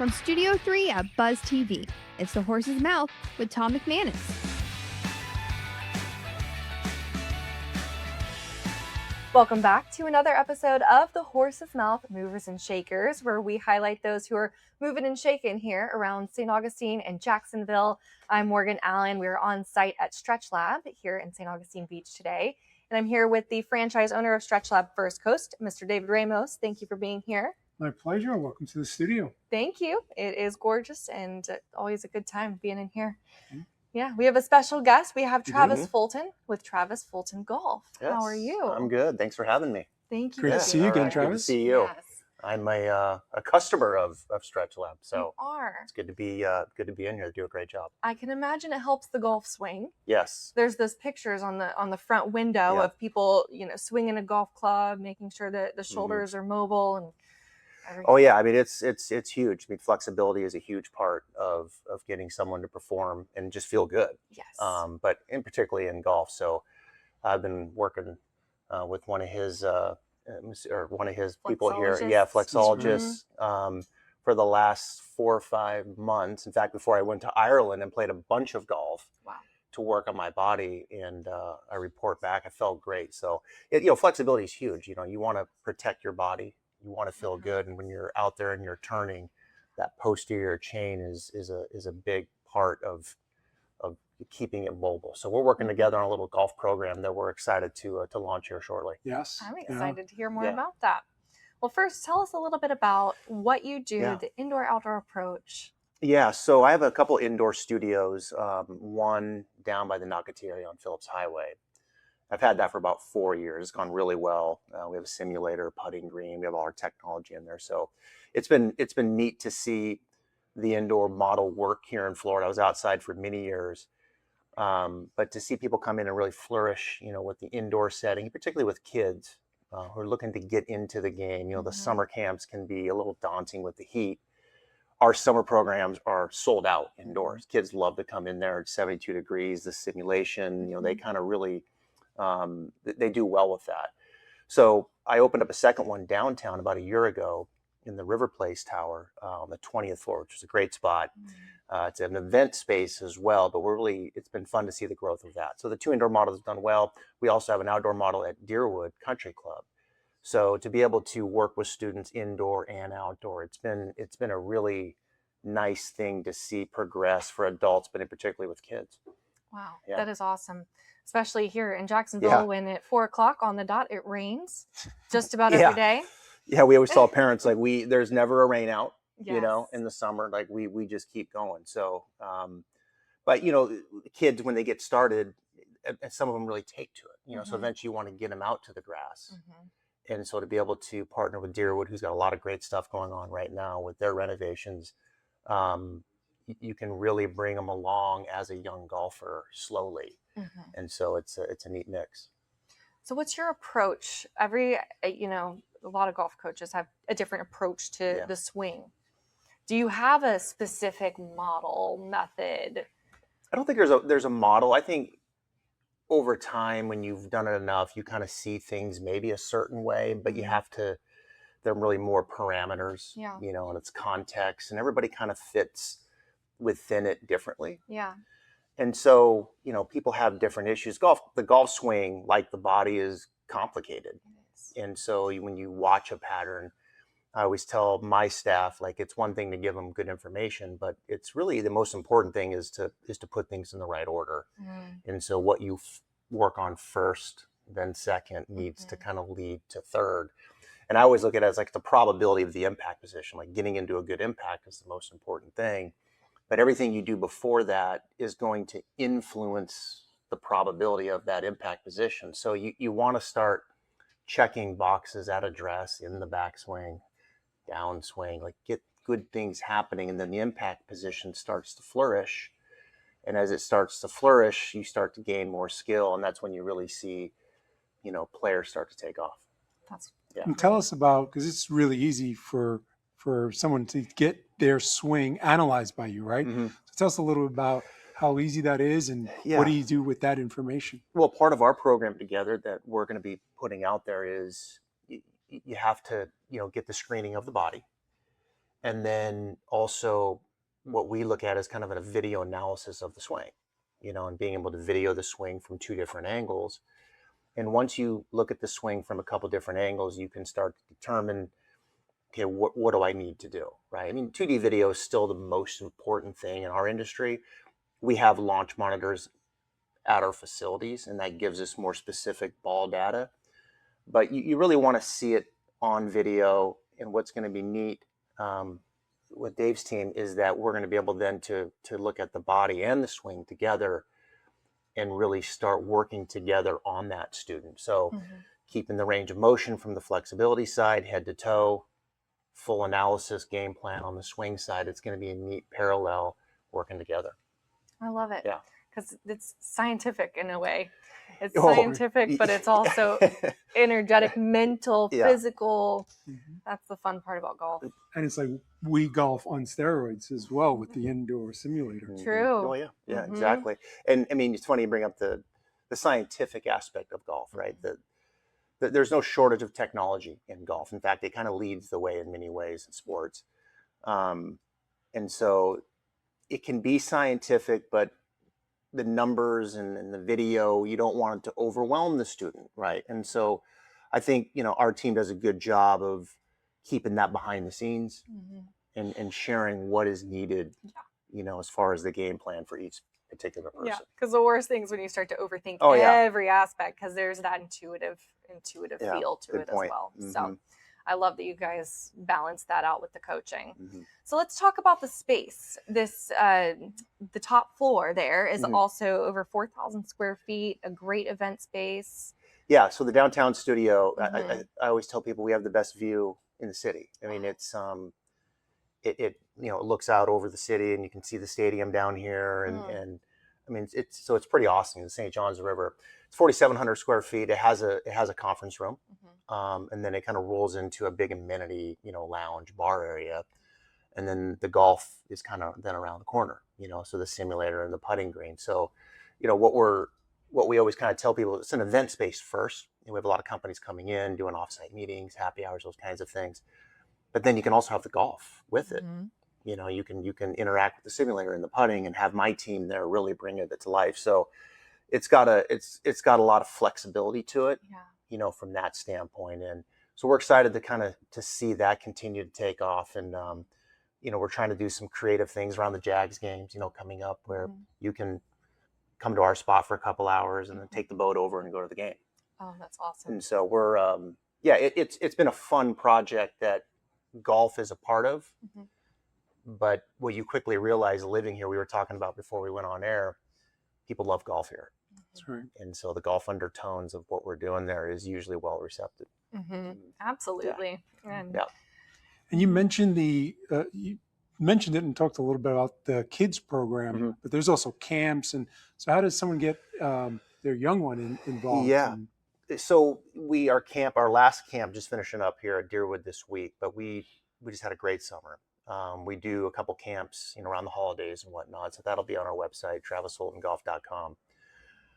From Studio 3 at Buzz TV, it's The Horse's Mouth with Tom McManus. Welcome back to another episode of The Horse's Mouth Movers and Shakers, where we highlight those who are moving and shaking here around St. Augustine and Jacksonville. I'm Morgan Allen. We're on site at Stretch Lab here in St. Augustine Beach today. And I'm here with the franchise owner of Stretch Lab First Coast, Mr. David Ramos. Thank you for being here. My pleasure. Welcome to the studio. Thank you. It is gorgeous and always a good time being in here. Yeah, we have a special guest. We have Travis Fulton with Travis Fulton Golf. Yes, How are you? I'm good. Thanks for having me. Thank you. Great to see you again, Travis. Good to see you. Yes. I'm a customer of Stretch Lab, so You are. it's good to be in here. They do a great job. I can imagine it helps the golf swing. Yes. There's those pictures on the front window of people, swinging a golf club, making sure that the shoulders are mobile and everything. Oh yeah, I mean it's huge. I mean flexibility is a huge part of getting someone to perform and just feel good. Yes. But particularly in golf. So I've been working with one of his people here, flexologists, for the last 4 or 5 months. In fact, before I went to Ireland and played a bunch of golf to work on my body, and I report back, I felt great. So flexibility is huge. You want to protect your body. You want to feel good, and when you're out there and you're turning, that posterior chain is a big part of keeping it mobile. So we're working together on a little golf program that we're excited to launch here shortly. Yes. I'm excited to hear more about that. Well, first, tell us a little bit about what you do, the indoor-outdoor approach. Yeah, so I have a couple indoor studios, one down by the Nocatee area on Phillips Highway. I've had that for about 4 years. It's gone really well. We have a simulator, putting green. We have all our technology in there. So it's been neat to see the indoor model work here in Florida. I was outside for many years, but to see people come in and really flourish, with the indoor setting, particularly with kids who are looking to get into the game. The summer camps can be a little daunting with the heat. Our summer programs are sold out indoors. Kids love to come in there at 72 degrees, the simulation, they kind of really, they do well with that. So I opened up a second one downtown about a year ago in the River Place Tower on the 20th floor, which is a great spot. It's an event space as well, but it's been fun to see the growth of that. So the 2 indoor models have done well. We also have an outdoor model at Deerwood Country Club. So to be able to work with students indoor and outdoor, it's been a really nice thing to see progress for adults, but in particularly with kids. Wow, that is awesome. Especially here in Jacksonville when at 4:00 on the dot, it rains just about every day. Yeah, we always tell parents, there's never a rain out, in the summer, we just keep going. So, but kids, when they get started, some of them really take to it, so eventually you want to get them out to the grass. And so to be able to partner with Deerwood, who's got a lot of great stuff going on right now with their renovations, you can really bring them along as a young golfer slowly. And so it's a neat mix. So what's your approach? A lot of golf coaches have a different approach to the swing. Do you have a specific model, method? I don't think there's a model. I think over time, when you've done it enough, you kind of see things maybe a certain way, but you have to, there are really more parameters, and it's context, and everybody kind of fits within it differently. Yeah. And so, people have different issues. The golf swing, like the body, is complicated. And so when you watch a pattern, I always tell my staff, it's one thing to give them good information, but it's really the most important thing is to put things in the right order. And so what you work on first, then second, needs to kind of lead to third. And I always look at it as the probability of the impact position, getting into a good impact is the most important thing. But everything you do before that is going to influence the probability of that impact position. So you want to start checking boxes at address, in the backswing, downswing, get good things happening, and then the impact position starts to flourish. And as it starts to flourish, you start to gain more skill, and that's when you really see, players start to take off. And tell us about, because it's really easy for someone to get their swing analyzed by you, right? So tell us a little bit about how easy that is and what do you do with that information? Well, part of our program together that we're going to be putting out there is you have to, get the screening of the body. And then also what we look at is kind of a video analysis of the swing, and being able to video the swing from 2 different angles. And once you look at the swing from a couple different angles, you can start to determine, okay, what do I need to do, right? I mean, 2D video is still the most important thing in our industry. We have launch monitors at our facilities, and that gives us more specific ball data. But you really want to see it on video. And what's going to be neat with Dave's team is that we're going to be able then to look at the body and the swing together and really start working together on that student. So keeping the range of motion from the flexibility side, head to toe, full analysis game plan on the swing side. It's going to be a neat parallel working together. I love it. Yeah. Because it's scientific in a way. It's scientific, but it's also energetic, mental, physical. That's the fun part about golf. And it's like we golf on steroids as well with the indoor simulator. True. Oh, yeah, exactly. And I mean, it's funny you bring up the scientific aspect of golf, right? There's no shortage of technology in golf. In fact, it kind of leads the way in many ways in sports. And so it can be scientific, but the numbers and the video, you don't want it to overwhelm the student, right? And so I think, our team does a good job of keeping that behind the scenes and sharing what is needed, as far as the game plan for each particular person. Yeah, because the worst thing is when you start to overthink every aspect, because there's that intuitive feel to it as well. So I love that you guys balance that out with the coaching. So let's talk about the space. This the top floor there is also over 4,000 square feet, a great event space. Yeah, so the downtown studio, I always tell people we have the best view in the city. I mean, it's it looks out over the city, and you can see the stadium down here, and I mean it's pretty awesome. The St. John's River. It's 4,700 square feet. It has a conference room, and then it kind of rolls into a big amenity, lounge bar area, and then the golf is kind of then around the corner, so the simulator and the putting green. So, what we always kind of tell people, it's an event space first. We have a lot of companies coming in, doing offsite meetings, happy hours, those kinds of things. But then you can also have the golf with it. You can interact with the simulator and the putting, and have my team there really bring it to life. So it's got a lot of flexibility to it, from that standpoint. And so we're excited to see that continue to take off. And we're trying to do some creative things around the Jags games, coming up, where you can come to our spot for a couple hours and then take the boat over and go to the game. Oh, that's awesome. And so we're it's been a fun project that golf is a part of. But what you quickly realize living here, we were talking about before we went on air, people love golf here. That's right. And so the golf undertones of what we're doing there is usually well received. Absolutely. And you mentioned you mentioned it and talked a little bit about the kids program, but there's also camps. And so how does someone get their young one involved? Yeah. So our last camp just finishing up here at Deerwood this week, but we just had a great summer. We do a couple camps, around the holidays and whatnot. So that'll be on our website, travisfultongolf.com.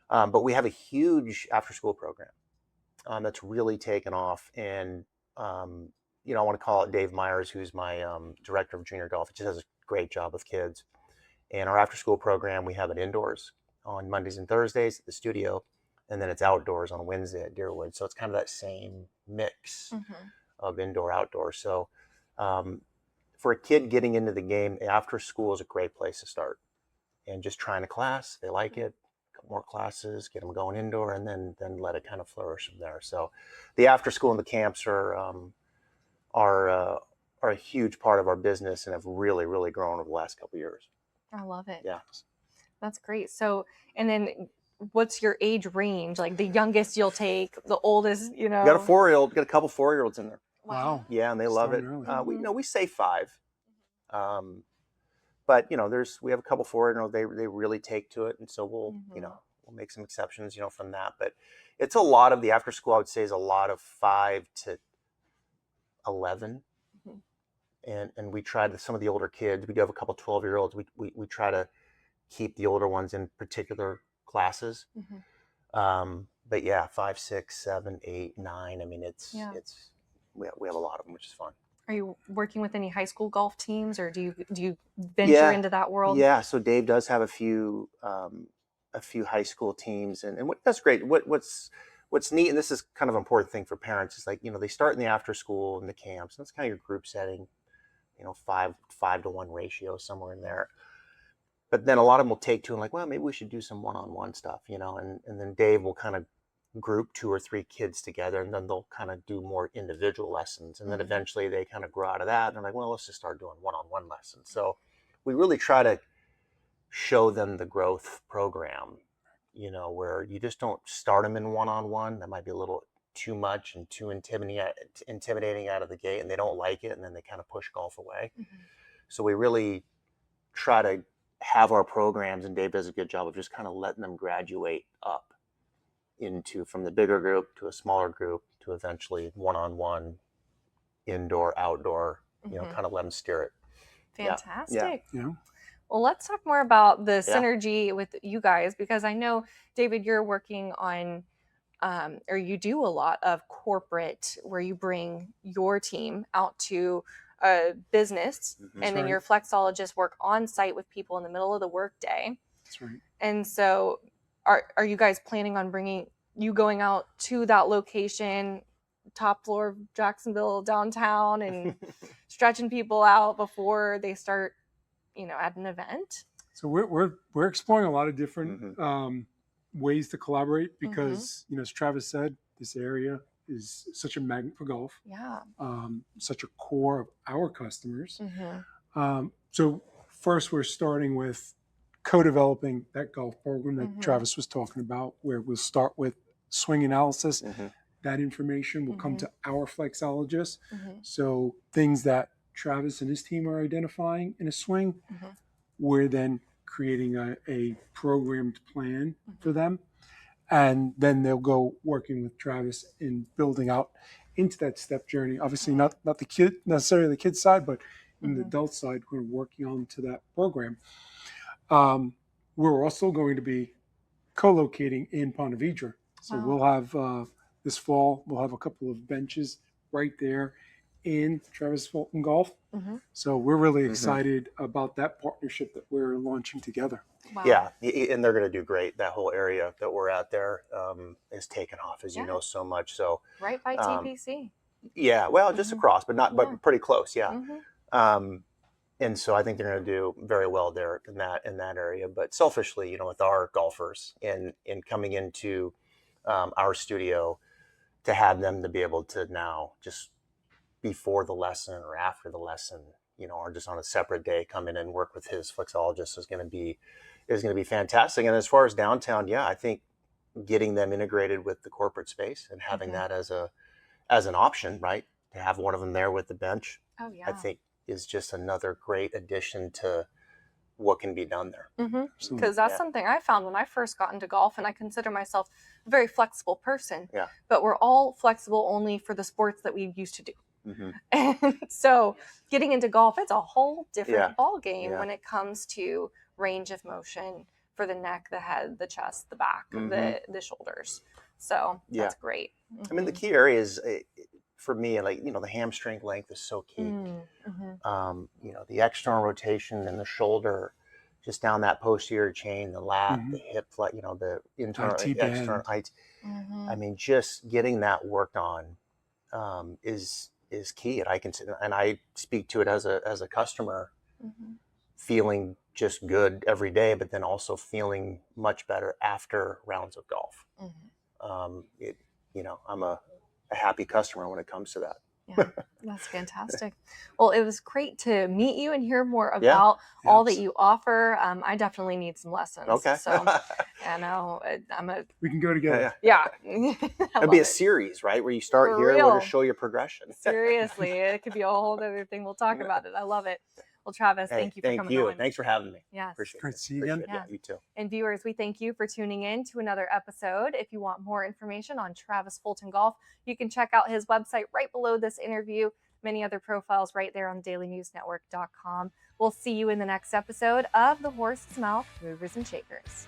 But we have a huge after-school program that's really taken off. And, I want to call it Dave Myers, who's my director of junior golf. He just does a great job with kids. And our after-school program, we have it indoors on Mondays and Thursdays at the studio, and then it's outdoors on Wednesday at Deerwood. So it's kind of that same mix of indoor-outdoor. So for a kid getting into the game, after school is a great place to start. And just trying a class, they like it, more classes, get them going indoor, and then let it kind of flourish from there. So the after school and the camps are a huge part of our business and have really, really grown over the last couple of years. I love it. Yeah. That's great. So, and then what's your age range? Like the youngest you'll take, the oldest, We got a 4-year-old, got a couple 4-year-olds in there. Wow. Yeah, and they love it. We say 5. But we have a couple 4-year-olds, they really take to it, and so we'll make some exceptions, from that. But it's a lot of the after school, I would say, is a lot of 5 to 11. And we try to, some of the older kids, we do have a couple 12-year-olds. We try to keep the older ones in particular classes. But yeah, 5, 6, 7, 8, 9. I mean, we have a lot of them, which is fun. Are you working with any high school golf teams, or do you venture into that world? Yeah. So Dave does have a few high school teams, and that's great. What's neat, and this is kind of an important thing for parents, is like, they start in the after school and the camps. That's kind of your group setting, 5-to-1 ratio, somewhere in there. But then a lot of them will take to and like, well, maybe we should do some one-on-one stuff, and then Dave will kind of group 2 or 3 kids together, and then they'll kind of do more individual lessons. And then eventually they kind of grow out of that. And they're like, well, let's just start doing one-on-one lessons. So we really try to show them the growth program, where you just don't start them in one-on-one. That might be a little too much and too intimidating out of the gate, and they don't like it, and then they kind of push golf away. So we really try to have our programs, and Dave does a good job of just kind of letting them graduate up from the bigger group to a smaller group to eventually one-on-one, indoor, outdoor, kind of let them steer it. Fantastic. Yeah. Well, let's talk more about the synergy with you guys, because I know, David, you're working on, or you do a lot of corporate, where you bring your team out to a business, and then your flexologists work on site with people in the middle of the workday. That's right. And so are you guys planning on going out to that location, top floor of Jacksonville downtown, and stretching people out before they start, at an event? So we're exploring a lot of different ways to collaborate, because as Travis said, this area is such a magnet for golf. Yeah. Such a core of our customers. So first, we're starting with co-developing that golf program that Travis was talking about, where we'll start with swing analysis. That information will come to our flexologists. So things that Travis and his team are identifying in a swing, we're then creating a programmed plan for them. And then they'll go working with Travis in building out into that step journey. Obviously not necessarily the kid side, but in the adult side, we're working on to that program. We're also going to be co-locating in Ponte Vedra. So we'll have this fall, we'll have a couple of benches right there in Travis Fulton Golf. So we're really excited about that partnership that we're launching together. Wow. Yeah, and they're going to do great. That whole area that we're at there is taken off, as you know, so much. So right by TPC. Yeah, well, just across, but pretty close. Yeah. And so I think they're going to do very well there in that area. But selfishly, with our golfers and coming into our studio, to have them to be able to now just before the lesson or after the lesson, or just on a separate day, come in and work with his flexologist is going to be fantastic. And as far as downtown, I think getting them integrated with the corporate space and having that as an option, right, to have one of them there with the bench, I think is just another great addition to what can be done there. Because that's something I found when I first got into golf, and I consider myself a very flexible person. But we're all flexible only for the sports that we used to do. And so getting into golf, it's a whole different ball game when it comes to range of motion for the neck, the head, the chest, the back, the shoulders. So that's great. I mean, the key area is, for me, like, the hamstring length is so key. The external rotation and the shoulder, just down that posterior chain, the lat, the hip, the internal, external. I mean, just getting that worked on is key. And I speak to it as a customer, feeling just good every day, but then also feeling much better after rounds of golf. I'm a happy customer when it comes to that. Yeah, that's fantastic. Well, it was great to meet you and hear more about all that you offer. I definitely need some lessons. Okay. So, We can go together. Yeah. It'd be a series, right? Where you start For here and real. we'll just show your progression. Seriously, it could be a whole other thing. We'll talk about it. I love it. Well, Travis, thank you for coming on. Thanks for having me. Yes. Appreciate Great it. to see you again. Appreciate it. Yeah, you too. And viewers, we thank you for tuning in to another episode. If you want more information on Travis Fulton Golf, you can check out his website right below this interview. Many other profiles right there on dailynewsnetwork.com. We'll see you in the next episode of The Horse's Mouth Movers and Shakers.